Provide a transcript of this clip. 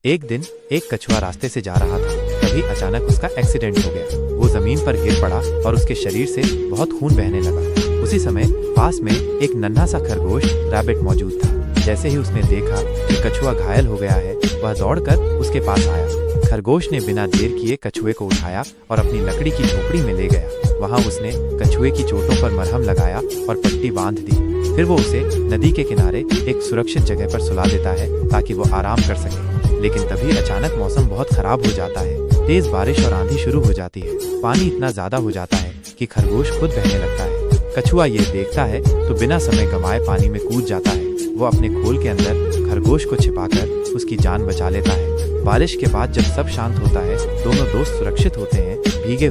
एक दिन एक कछुआ रास्ते से जा रहा था। तभी अचानक उसका एक्सीडेंट हो गया। वो जमीन पर गिर पड़ा और उसके शरीर से बहुत खून बहने लगा। उसी समय पास में एक नन्हा सा खरगोश रैबिट मौजूद था। जैसे ही उसने देखा कि कछुआ घायल हो गया है, वह दौड़कर उसके पास आया। खरगोश ने बिना देर किए कछुए को उठाया और अपनी लकड़ी की झोपड़ी में ले गया। वहां उसने कछुए की चोटों पर मरहम लगाया और पट्टी बांध दी। फिर वो उसे नदी के किनारे एक सुरक्षित जगह पर सुला देता है ताकि वो आराम कर सके। लेकिन तभी अचानक मौसम बहुत खराब हो जाता है। तेज बारिश और आंधी शुरू हो जाती है। पानी इतना ज्यादा हो जाता है कि खरगोश खुद बहने लगता है। कछुआ ये देखता है तो बिना समय गंवाए पानी में कूद जाता है। वो अपने खोल के अंदर खरगोश को छिपाकर उसकी जान बचा लेता है। बारिश के बाद जब सब शांत होता है, दोनों दोस्त सुरक्षित होते हैं। भीगे